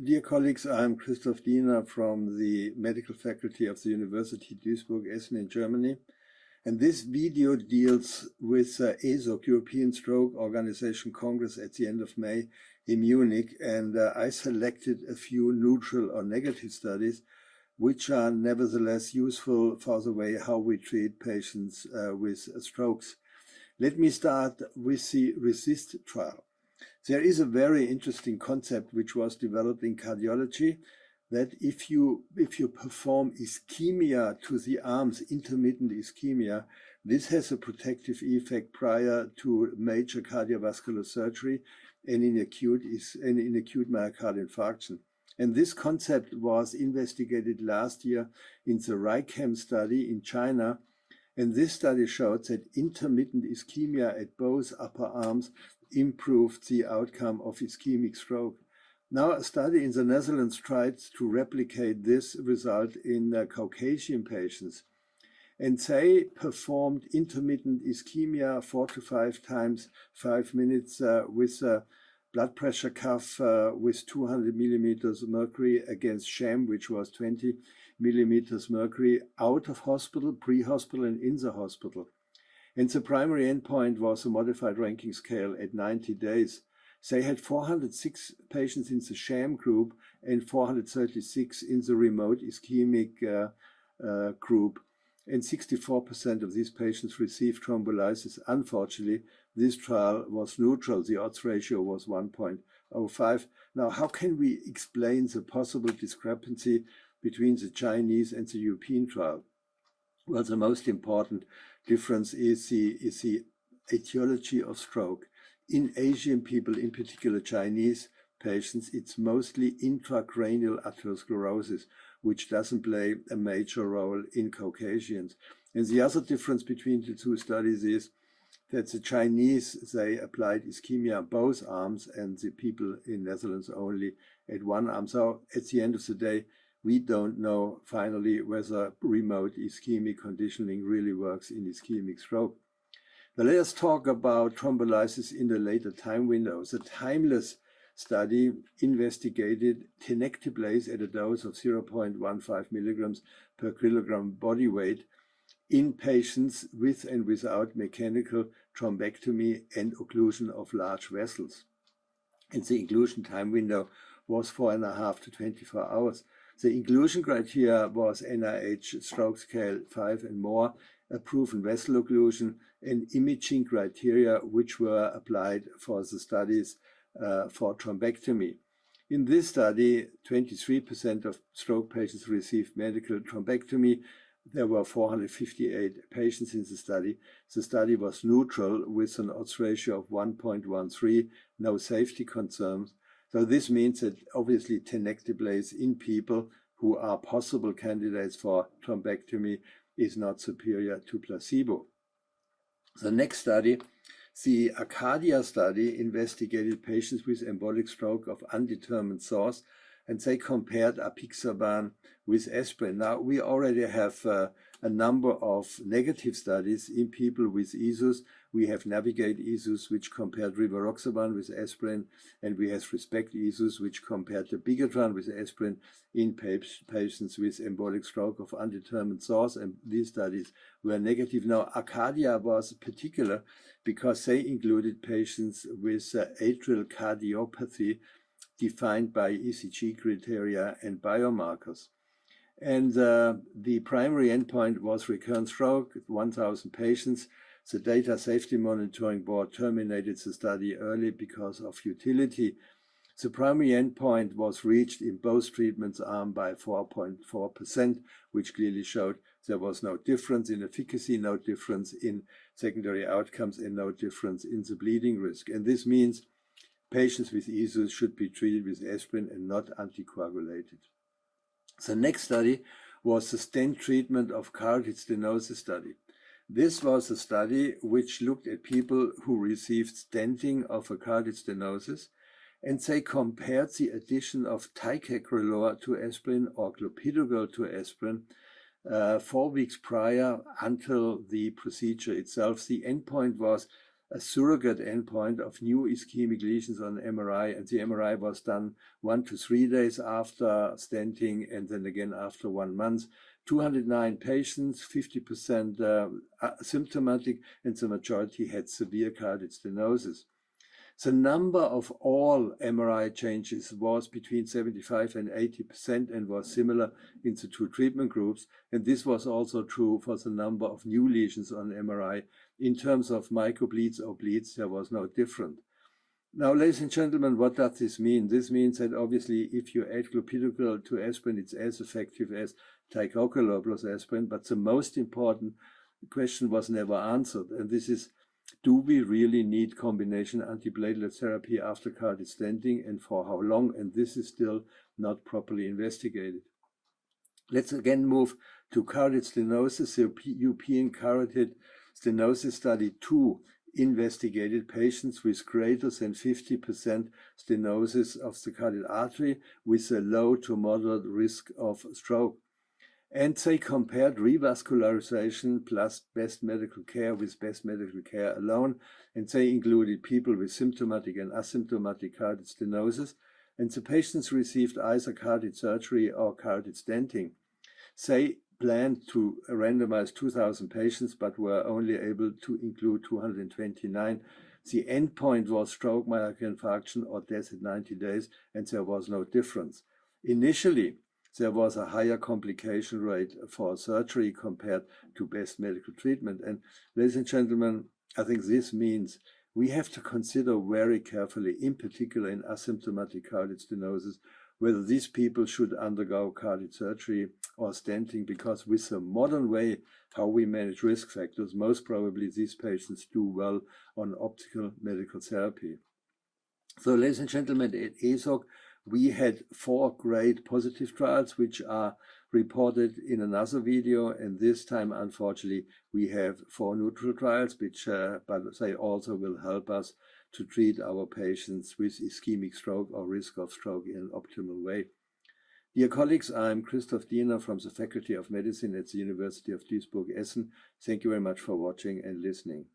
Dear colleagues, I'm Christoph Diener from the medical faculty of the University Duisburg-Essen in Germany. And this video deals with ESOC, European Stroke Organization Congress at the end of May in Munich. And I selected a few neutral or negative studies, which are nevertheless useful for the way how we treat patients with strokes. Let me start with the RESIST trial. There is a very interesting concept which was developed in cardiology, that if you perform ischemia to the arms, intermittent ischemia, this has a protective effect prior to major cardiovascular surgery and in acute myocardial infarction. And this concept was investigated last year in the RICA study in China. And this study showed that intermittent ischemia at both upper arms improved the outcome of ischemic stroke. Now, a study in the Netherlands tried to replicate this result in Caucasian patients. And they performed intermittent ischemia 4 to 5 times, 5 minutes with a blood pressure cuff with 200 millimeters mercury against sham, which was 20 millimeters mercury, out of hospital, pre-hospital, and in the hospital. And the primary endpoint was a modified ranking scale at 90 days. They had 406 patients in the sham group and 436 in the remote ischemic group. And 64% of these patients received thrombolysis. Unfortunately, this trial was neutral. The odds ratio was 1.05. Now, how can we explain the possible discrepancy between the Chinese and the European trial? Well, the most important difference is the etiology of stroke. In Asian people, in particular Chinese patients, it's mostly intracranial atherosclerosis, which doesn't play a major role in Caucasians. And the other difference between the two studies is that the Chinese, they applied ischemia on both arms, and the people in Netherlands only at one arm. So at the end of the day, we don't know finally whether remote ischemic conditioning really works in ischemic stroke. Now let us talk about thrombolysis in the later time window. The timeless study investigated tenecteplase at a dose of 0.15 milligrams per kilogram body weight in patients with and without mechanical thrombectomy and occlusion of large vessels. And the inclusion time window was 4.5 to 24 hours. The inclusion criteria was NIH stroke scale 5 and more, a proven vessel occlusion, and imaging criteria which were applied for the studies for thrombectomy. In this study, 23% of stroke patients received medical thrombectomy. There were 458 patients in the study. The study was neutral with an odds ratio of 1.13, no safety concerns. So this means that obviously tenecteplase in people who are possible candidates for thrombectomy is not superior to placebo. The next study, the Arcadia study, investigated patients with embolic stroke of undetermined source, and they compared apixaban with aspirin. Now, we already have a number of negative studies in people with ESUS. We have Navigate ESUS, which compared rivaroxaban with aspirin, and we have Respect ESUS, which compared the bigatran with aspirin in patients with embolic stroke of undetermined source, and these studies were negative. Now, Arcadia was particular because they included patients with atrial cardiopathy, defined by ECG criteria and biomarkers. And the primary endpoint was recurrent stroke, 1,000 patients. The Data Safety Monitoring Board terminated the study early because of futility. The primary endpoint was reached in both treatments arm by 4.4%, which clearly showed there was no difference in efficacy, no difference in secondary outcomes, and no difference in the bleeding risk. And this means patients with ESUS should be treated with aspirin and not anticoagulated. The next study was the stent treatment of carotid stenosis study. This was a study which looked at people who received stenting of a carotid stenosis, and they compared the addition of ticagrelor to aspirin or clopidogrel to aspirin 4 weeks prior until the procedure itself. The endpoint was a surrogate endpoint of new ischemic lesions on MRI, and the MRI was done 1 to 3 days after stenting and then again after 1 month. 209 patients, 50% symptomatic, and the majority had severe cardiac stenosis. The number of all MRI changes was between 75 and 80% and was similar in the two treatment groups. And this was also true for the number of new lesions on MRI. In terms of microbleeds or bleeds, there was no difference. Now, ladies and gentlemen, what does this mean? This means that obviously if you add clopidogrel to aspirin, it's as effective as ticagrelor plus aspirin. But the most important question was never answered. And this is, do we really need combination antiplatelet therapy after cardiac stenting, and for how long? And this is still not properly investigated. Let's again move to cardiac stenosis. The European Carotid Stenosis Study 2 investigated patients with greater than 50% stenosis of the cardiac artery with a low to moderate risk of stroke. And they compared revascularization plus best medical care with best medical care alone. And they included people with symptomatic and asymptomatic cardiac stenosis. And the patients received either cardiac surgery or cardiac stenting. They planned to randomize 2,000 patients, but were only able to include 229. The endpoint was stroke, myocardial infarction, or death at 90 days, and there was no difference. Initially, there was a higher complication rate for surgery compared to best medical treatment. And ladies and gentlemen, I think this means we have to consider very carefully, in particular in asymptomatic cardiac stenosis, whether these people should undergo cardiac surgery or stenting, because with the modern way how we manage risk factors, most probably these patients do well on optical medical therapy. So, ladies and gentlemen, at ESOC, we had 4 great positive trials, which are reported in another video. And this time, unfortunately, we have 4 neutral trials, which but they also will help us to treat our patients with ischemic stroke or risk of stroke in an optimal way. Dear colleagues, I'm Christoph Diener from the Faculty of Medicine at the University of Duisburg-Essen. Thank you very much for watching and listening.